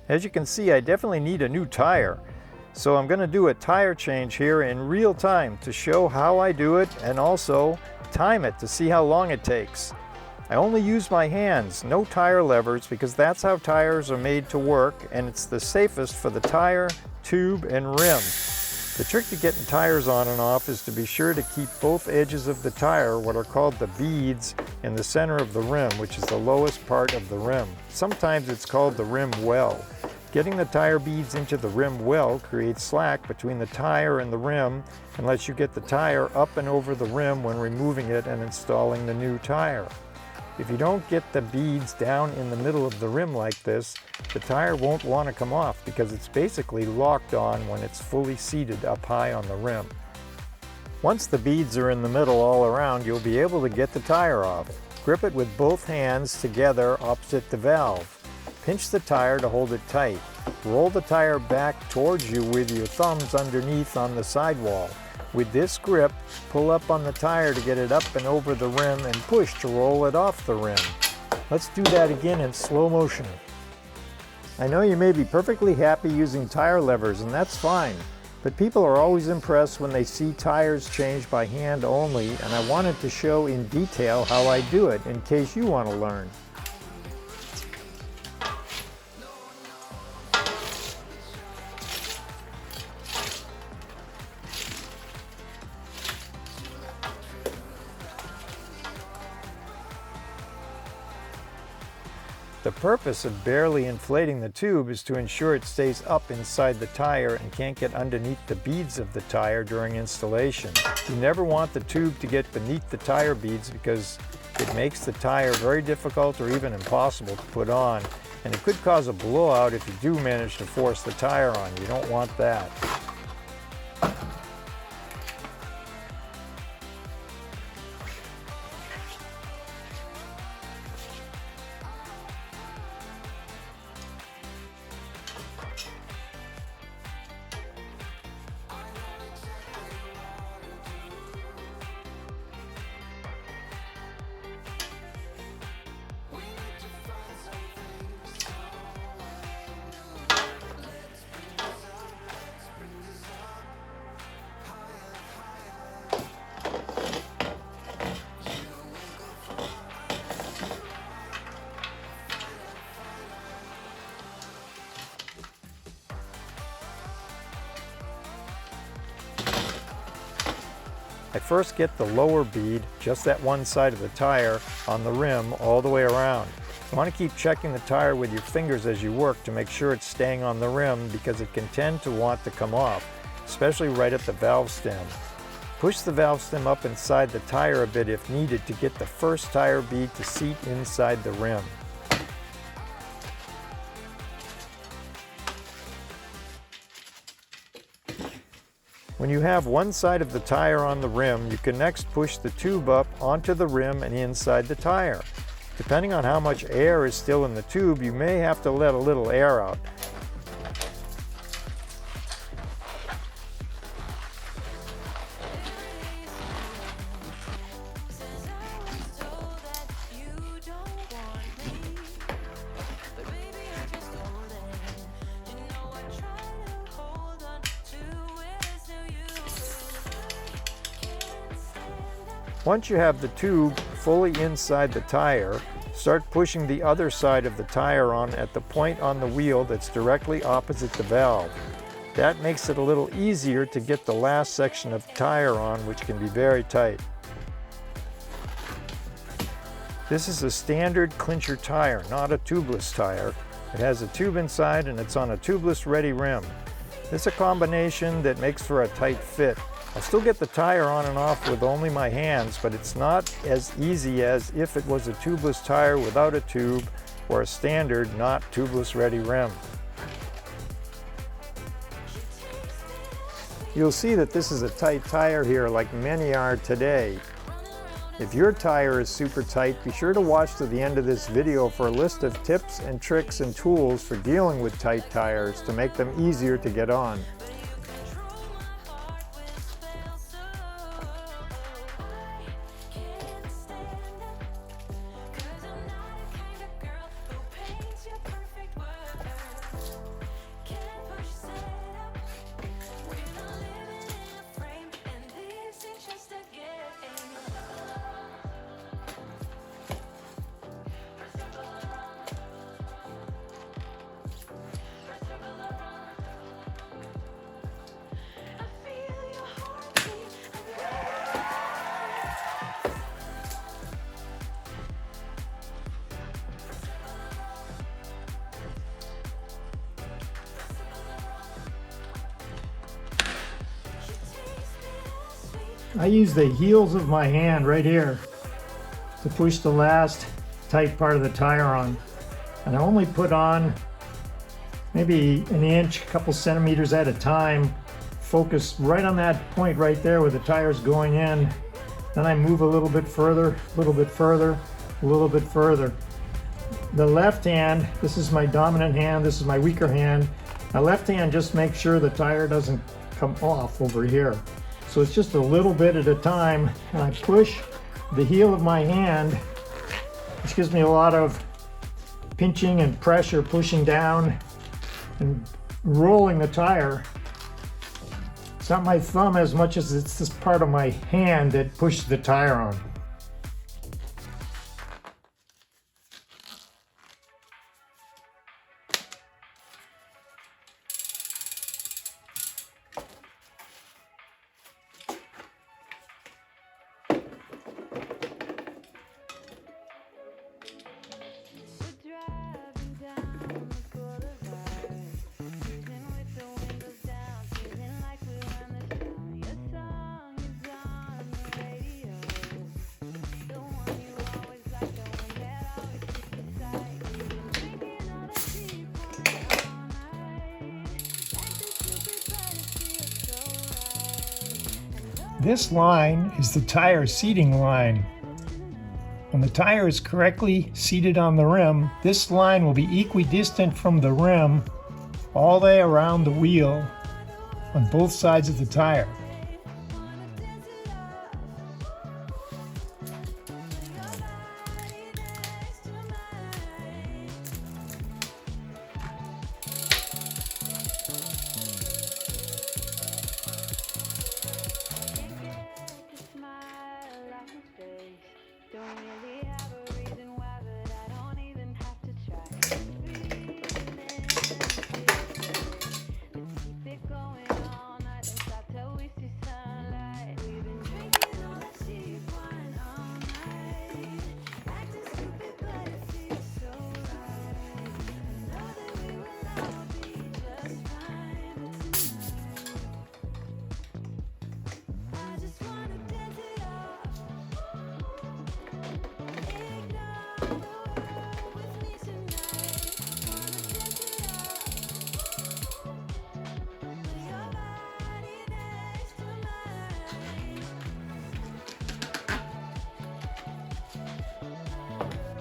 As you can see, I definitely need a new tire. So I'm going to do a tire change here in real time to show how I do it and also time it to see how long it takes. I only use my hands, no tire levers, because that's how tires are made to work, and it's the safest for the tire, tube, and rim. The trick to getting tires on and off is to be sure to keep both edges of the tire, what are called the beads, in the center of the rim, which is the lowest part of the rim. Sometimes it's called the rim well. Getting the tire beads into the rim well creates slack between the tire and the rim and lets you get the tire up and over the rim when removing it and installing the new tire. If you don't get the beads down in the middle of the rim like this, the tire won't want to come off because it's basically locked on when it's fully seated up high on the rim. Once the beads are in the middle all around, you'll be able to get the tire off. Grip it with both hands together opposite the valve. Pinch the tire to hold it tight. Roll the tire back towards you with your thumbs underneath on the sidewall. With this grip, pull up on the tire to get it up and over the rim and push to roll it off the rim. Let's do that again in slow motion. I know you may be perfectly happy using tire levers, and that's fine, but people are always impressed when they see tires changed by hand only, and I wanted to show in detail how I do it in case you want to learn. The purpose of barely inflating the tube is to ensure it stays up inside the tire and can't get underneath the beads of the tire during installation. You never want the tube to get beneath the tire beads because it makes the tire very difficult or even impossible to put on, and it could cause a blowout if you do manage to force the tire on. You don't want that. I first get the lower bead, just that one side of the tire, on the rim all the way around. You want to keep checking the tire with your fingers as you work to make sure it's staying on the rim because it can tend to want to come off, especially right at the valve stem. Push the valve stem up inside the tire a bit if needed to get the first tire bead to seat inside the rim. When you have one side of the tire on the rim, you can next push the tube up onto the rim and inside the tire. Depending on how much air is still in the tube, you may have to let a little air out. Once you have the tube fully inside the tire, start pushing the other side of the tire on at the point on the wheel that's directly opposite the valve. That makes it a little easier to get the last section of tire on, which can be very tight. This is a standard clincher tire, not a tubeless tire. It has a tube inside and it's on a tubeless ready rim. It's a combination that makes for a tight fit. I'll still get the tire on and off with only my hands, but it's not as easy as if it was a tubeless tire without a tube or a standard, not tubeless ready rim. You'll see that this is a tight tire here like many are today. If your tire is super tight, be sure to watch to the end of this video for a list of tips and tricks and tools for dealing with tight tires to make them easier to get on. I use the heels of my hand right here to push the last tight part of the tire on. And I only put on maybe an inch, a couple centimeters at a time. Focus right on that point right there where the tire's going in. Then I move a little bit further, a little bit further, a little bit further. The left hand, this is my dominant hand, this is my weaker hand. My left hand just makes sure the tire doesn't come off over here. So it's just a little bit at a time, and I push the heel of my hand, which gives me a lot of pinching and pressure, pushing down and rolling the tire. It's not my thumb as much as it's this part of my hand that pushes the tire on. This line is the tire seating line. When the tire is correctly seated on the rim, this line will be equidistant from the rim all the way around the wheel on both sides of the tire.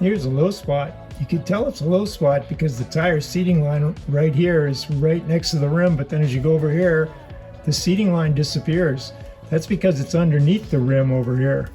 Here's a low spot. You can tell it's a low spot because the tire seating line right here is right next to the rim, but then as you go over here, the seating line disappears. That's because it's underneath the rim over here.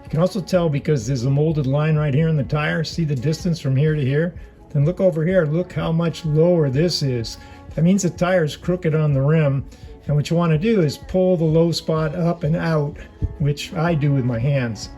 You can also tell because there's a molded line right here in the tire. See the distance from here to here? Then look over here, look how much lower this is. That means the tire is crooked on the rim, and what you want to do is pull the low spot up and out, which I do with my hands.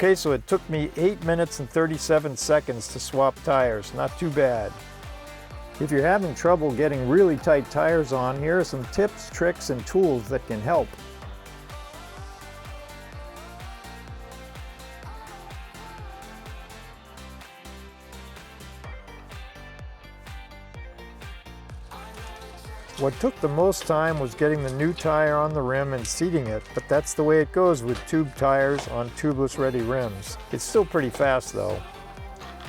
Okay, so it took me 8 minutes and 37 seconds to swap tires. Not too bad. If you're having trouble getting really tight tires on, here are some tips, tricks, and tools that can help. What took the most time was getting the new tire on the rim and seating it, but that's the way it goes with tube tires on tubeless ready rims. It's still pretty fast though.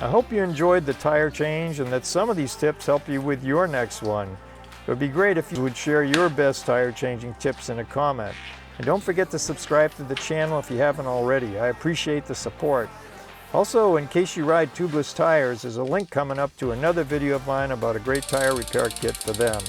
I hope you enjoyed the tire change and that some of these tips help you with your next one. It would be great if you would share your best tire changing tips in a comment. And don't forget to subscribe to the channel if you haven't already. I appreciate the support. Also, in case you ride tubeless tires, there's a link coming up to another video of mine about a great tire repair kit for them.